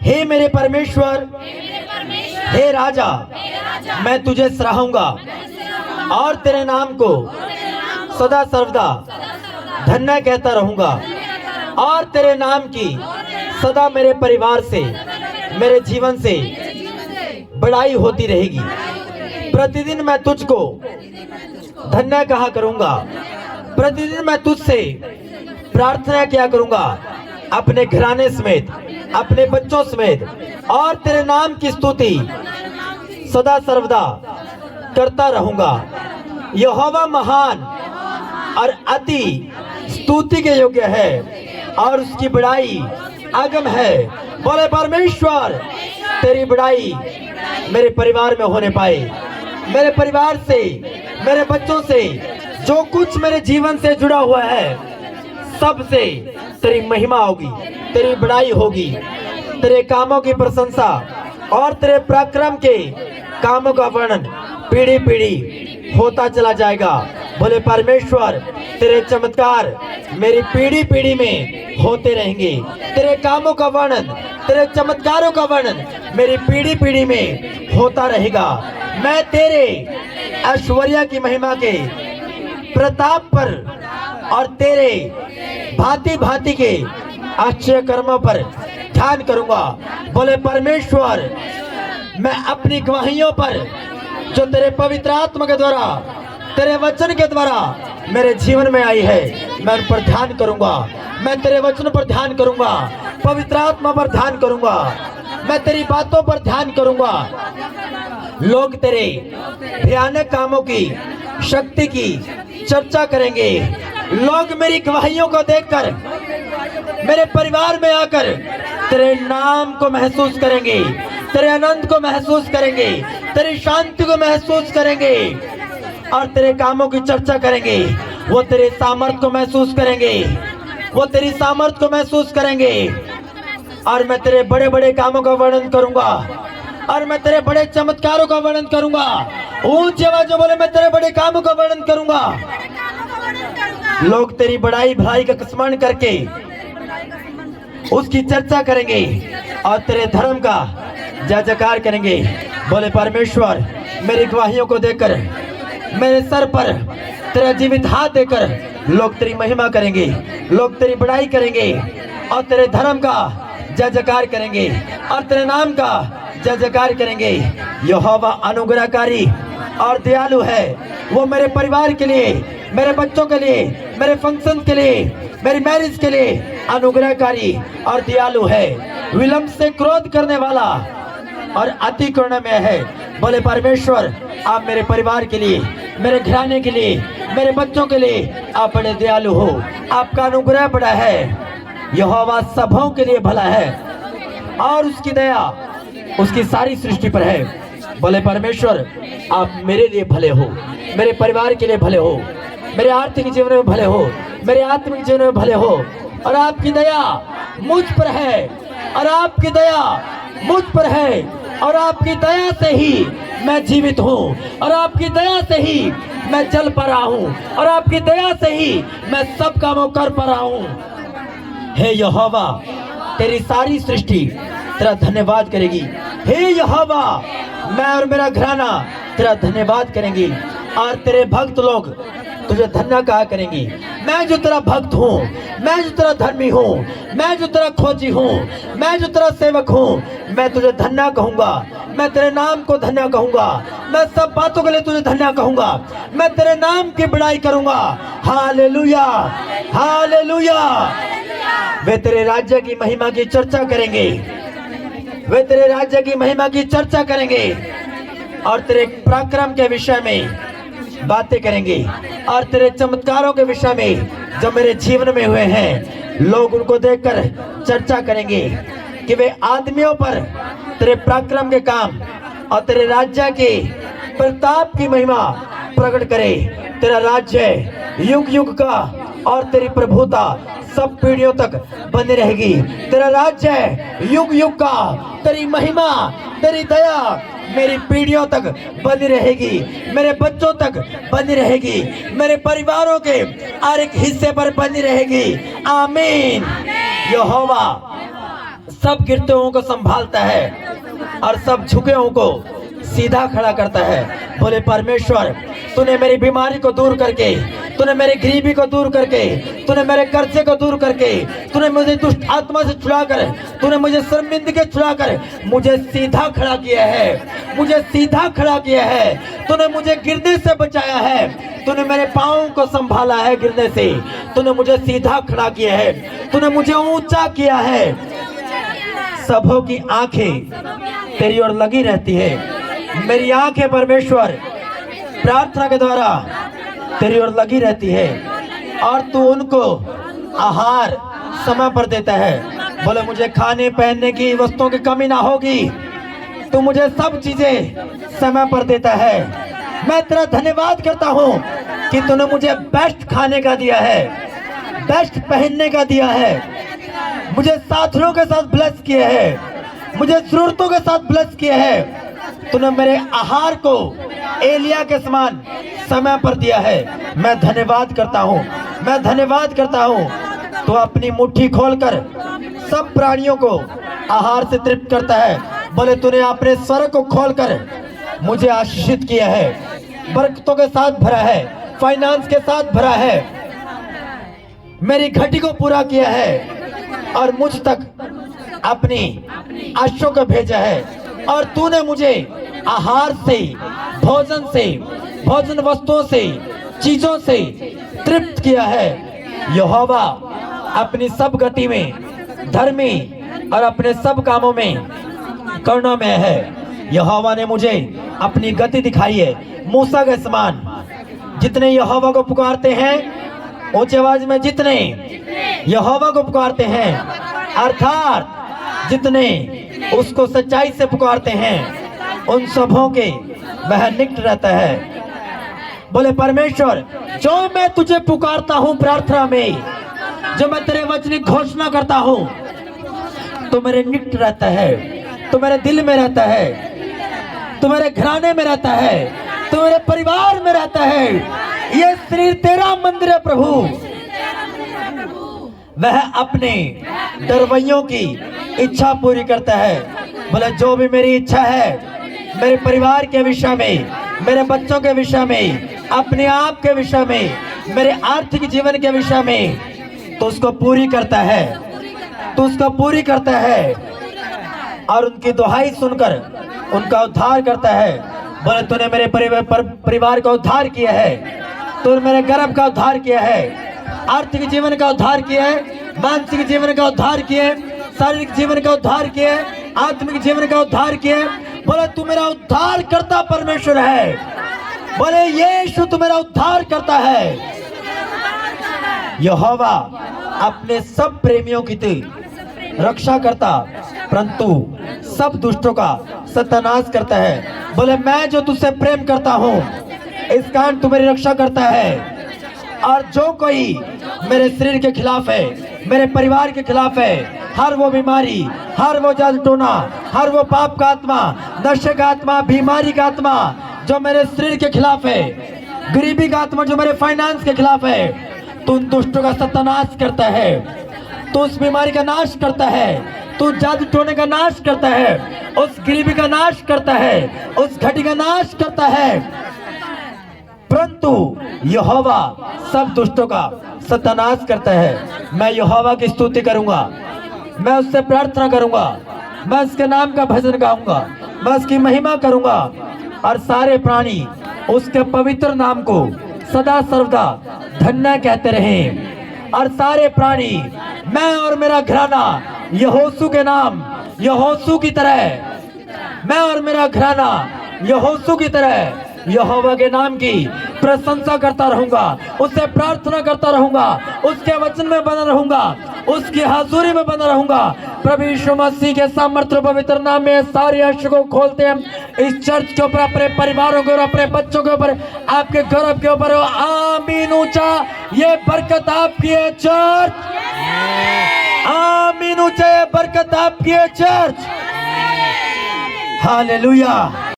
हे मेरे परमेश्वर, हे राजा, मैं तुझे सराहूंगा और तेरे नाम को सदा सर्वदा धन्य कहता रहूंगा और तेरे नाम की सदा मेरे परिवार से, मेरे जीवन से बड़ाई होती रहेगी। प्रतिदिन मैं तुझको धन्य कहा करूंगा, प्रतिदिन मैं तुझसे प्रार्थना किया करूंगा अपने घराने समेत, अपने बच्चों समेत, और तेरे नाम की स्तुति सदा सर्वदा करता रहूंगा। यहोवा महान और अति स्तुति के योग्य है और उसकी बड़ाई अगम है। बोले परमेश्वर, तेरी बड़ाई मेरे परिवार में होने पाए, मेरे परिवार से, मेरे बच्चों से, जो कुछ मेरे जीवन से जुड़ा हुआ है सबसे तेरी महिमा होगी, तेरी बड़ाई होगी। तेरे कामों की प्रशंसा और तेरे पराक्रम के कामों का वर्णन पीढ़ी पीढ़ी होता चला जाएगा। बोले परमेश्वर, तेरे चमत्कार मेरी पीढ़ी पीढ़ी में होते रहेंगे। तेरे कामों का वर्णन, तेरे चमत्कारों का वर्णन मेरी पीढ़ी पीढ़ी में होता रहेगा। मैं तेरे ऐश्वर्य की महिमा के प्रताप पर और तेरे भांति भांति के आश्चर्य कर्मों पर ध्यान करूंगा। बोले परमेश्वर, मैं अपनी गवाहियों पर जो तेरे पवित्र आत्मा के द्वारा, तेरे वचन के द्वारा मेरे जीवन में आई है, मैं उन पर ध्यान करूंगा। मैं तेरे वचन पर ध्यान करूंगा, पवित्र आत्मा पर ध्यान करूंगा, मैं तेरी बातों पर ध्यान करूंगा। लोग तेरे भयानक कामों की शक्ति की चर्चा करेंगे। लोग मेरी गवाहियों को देखकर मेरे परिवार में आकर तेरे नाम को महसूस करेंगे, तेरे आनंद को महसूस करेंगे, तेरी शांति को महसूस करेंगे और तेरे कामों की चर्चा करेंगे। वो तेरे सामर्थ को महसूस करेंगे, वो तेरी सामर्थ को महसूस करेंगे और मैं तेरे बड़े बड़े कामों का वर्णन करूंगा और मैं तेरे बड़े चमत्कारों का वर्णन करूंगा। ऊंची आवाज में बोले, मैं तेरे बड़े कामों का वर्णन करूंगा। लोग तेरी बड़ाई भलाई का स्मरण करके उसकी चर्चा करेंगे और तेरे धर्म का जय जयकार करेंगे। बोले परमेश्वर, मेरी गवाहियों को देखकर, मेरे सर पर तेरा जीवित हाथ देकर लोग तेरी महिमा करेंगे, लोग तेरी बड़ाई करेंगे और तेरे धर्म का जय जयकार करेंगे और तेरे नाम का जय जयकार करेंगे। यहोवा अनुग्रहकारी और दयालु है। वो मेरे परिवार के लिए, मेरे बच्चों के लिए, मेरे फंक्शन के लिए, मेरी मैरिज के लिए अनुग्रहकारी और दयालु है। विलंब से क्रोध करने वाला और अति करुणामय है। बोले परमेश्वर, आप मेरे परिवार के लिए, मेरे घराने के लिए, मेरे बच्चों के लिए आप बड़े दयालु हो। आपका अनुग्रह बड़ा है। यहोवा सबों के लिए भला है और उसकी दया उसकी सारी सृष्टि पर है। बोले परमेश्वर, आप मेरे लिए भले हो, मेरे परिवार के लिए भले हो, मेरे आर्थिक जीवन में भले हो, मेरे आत्मिक जीवन में भले हो और आपकी दया मुझ पर है और आपकी दया मुझ पर है और आपकी दया से ही मैं जीवित हूँ और आपकी दया से ही मैं चल पा रहा हूँ और आपकी दया से ही मैं सब कामों कर पा रहा हूँ। हे यहोवा, तेरी सारी सृष्टि तेरा धन्यवाद करेगी। हे यहोवा, मैं और मेरा घराना तेरा धन्यवाद करेंगे और तेरे भक्त लोग तुझे धन्य कहा करेंगी। मैं जो तेरा भक्त हूँ, मैं जो तेरा धर्मी हूँ, मैं जो तेरा खोजी हूँ, मैं जो तेरा सेवक हूँ, मैं तुझे धन्य कहूँगा। मैं तेरे नाम को धन्य कहूँगा। मैं सब बातों के लिए तुझे धन्य कहूँगा। मैं तेरे नाम की बड़ाई करूँगा। Hallelujah, hallelujah. वे तेरे राज्य की महिमा की चर्चा करेंगे, वे तेरे राज्य की महिमा की चर्चा करेंगे और तेरे पराक्रम के विषय में बातें करेंगे और तेरे चमत्कारों के विषय में जो मेरे जीवन में हुए हैं। लोग उनको देखकर चर्चा करेंगे कि वे आदमियों पर तेरे पराक्रम के काम और तेरे राज्य के प्रताप की महिमा प्रकट करे। तेरा राज्य युग युग का और तेरी प्रभुता सब पीढ़ियों तक बनी रहेगी। तेरा राज्य युग युग का, तेरी महिमा, तेरी दया मेरी पीढ़ियों तक बनी रहेगी, मेरे बच्चों तक बनी रहेगी, मेरे परिवारों के हर एक हिस्से पर बनी रहेगी। आमीन। यहोवा सब गिरते हुओं को संभालता है और सब झुके हुओं को सीधा खड़ा करता है। बोले परमेश्वर, तूने मेरी बीमारी को दूर करके, तूने मेरी गरीबी को दूर करके, तूने मेरे कर्जे को दूर करके, तूने मुझे दुष्ट आत्मा से छुड़ाकर, तूने मुझे शर्मिंदगी छुड़ाकर मुझे सीधा खड़ा किया है, मुझे सीधा खड़ा किया है। तूने मुझे गिरने से बचाया है, तूने मेरे पाँव को संभाला है गिरने से, तूने मुझे सीधा खड़ा किया है, तूने मुझे ऊंचा किया है। सबों की आंखें तेरी ओर लगी रहती है। मेरी आंखें परमेश्वर प्रार्थना के द्वारा तेरी ओर लगी रहती है और तू उनको आहार समय पर देता है। बोले मुझे खाने पहनने की वस्तुओं की कमी ना होगी, तू मुझे सब चीजें समय पर देता है। मैं तेरा धन्यवाद करता हूँ कि तूने मुझे बेस्ट खाने का दिया है, बेस्ट पहनने का दिया है, मुझे साथियों के साथ ब्लेस किया है, मुझे जरूरतों के साथ ब्लेस किया है। तूने मेरे आहार को एलिया के समान समय पर दिया है। मैं धन्यवाद करता हूँ, मैं धन्यवाद करता हूँ। तो अपनी मुट्ठी खोलकर सब प्राणियों को आहार से तृप्त करता है। बोले तूने अपने स्वर को खोलकर मुझे आशीषित किया है, बरकतों के साथ भरा है, फाइनेंस के साथ भरा है, मेरी घटी को पूरा किया है और मुझ तक अपनी आशीषों को भेजा है। और तूने मुझे आहार से, भोजन वस्तुओं से, चीजों से तृप्त किया है। यहोवा अपनी सब गति में धर्मी और अपने सब कामों में करुणामय है। यहोवा ने मुझे अपनी गति दिखाई है मूसा के समान। जितने यहोवा को पुकारते हैं ऊंची आवाज में, जितने यहोवा को पुकारते हैं, अर्थात जितने उसको सच्चाई से पुकारते हैं, उन सबों के वह निकट रहता है। बोले परमेश्वर, जो मैं तुझे पुकारता हूँ प्रार्थना में, जो मैं तेरे वचन की घोषणा करता हूँ, तो मेरे निकट रहता है, तो मेरे दिल में रहता है, तो मेरे घराने में रहता है, तो मेरे परिवार में रहता है। ये शरीर तेरा मंदिर है प्रभु। वह अपने दरवैयों की इच्छा पूरी करता है। बोले जो भी मेरी इच्छा है मेरे परिवार के विषय में, मेरे बच्चों के विषय में, अपने आप के विषय में, मेरे आर्थिक जीवन के विषय में, तो उसको पूरी करता है, तो उसको पूरी करता है और उनकी दुहाई सुनकर उनका उद्धार करता है। बोले तूने मेरे परिवार का उद्धार किया है, तूने मेरे गर्भ का उद्धार किया है, आर्थिक जीवन का उद्धार किया है, मानसिक जीवन का उद्धार किया है, शारीरिक जीवन का उद्धार किया है, आत्मिक जीवन का उद्धार किया है। बोले तू मेरा उद्धार करता परमेश्वर है। बोले यीशु तू मेरा उद्धार करता है। यहोवा अपने सब प्रेमियों की रक्षा करता, परंतु सब दुष्टों का सत्यानाश करता है। बोले मैं जो तुझसे प्रेम करता हूँ इस कारण तू मेरी रक्षा करता है। और जो कोई मेरे शरीर के खिलाफ है, मेरे परिवार के खिलाफ है, हर वो बीमारी, हर वो जादू टोना, हर वो पाप का आत्मा, नशे का आत्मा, बीमारी का आत्मा जो मेरे शरीर के खिलाफ है, गरीबी का आत्मा जो मेरे फाइनेंस के खिलाफ है, तो उन दुष्टों का सत्यानाश करता है, तो उस बीमारी का नाश करता है, तो जादू टोने का नाश करता है, उस गरीबी का नाश करता है, उस घटी का नाश करता है। परंतु यहोवा सब दुष्टों का सत्यानाश करता है। मैं यहोवा की स्तुति करूंगा, मैं उससे प्रार्थना करूंगा, मैं उसके नाम का भजन गाऊंगा, मैं उसकी महिमा करूंगा और सारे प्राणी उसके पवित्र नाम को सदा सर्वदा धन्य कहते रहें। और सारे प्राणी, मैं और मेरा घराना यहोशू के नाम, यहोशू की तरह, मैं और मेरा घराना यहोशू की तरह यहोवा के नाम की प्रशंसा करता रहूंगा, उससे प्रार्थना करता रहूंगा, उसके वचन में बना रहूंगा, उसकी हाजुरी में बना रहूंगा। प्रभु यीशु मसीह के सामर्थ्य पवित्र नाम में सारे अर्श को खोलते हैं इस चर्च के ऊपर, अपने परिवारों के ऊपर, अपने बच्चों के ऊपर, आपके गर्भ के ऊपर। आमीन ऊंचा, ये बरकत आपकी है चर्च। आमीन ऊंचा, ये बरकत आपकी है चर्च। हालेलुया।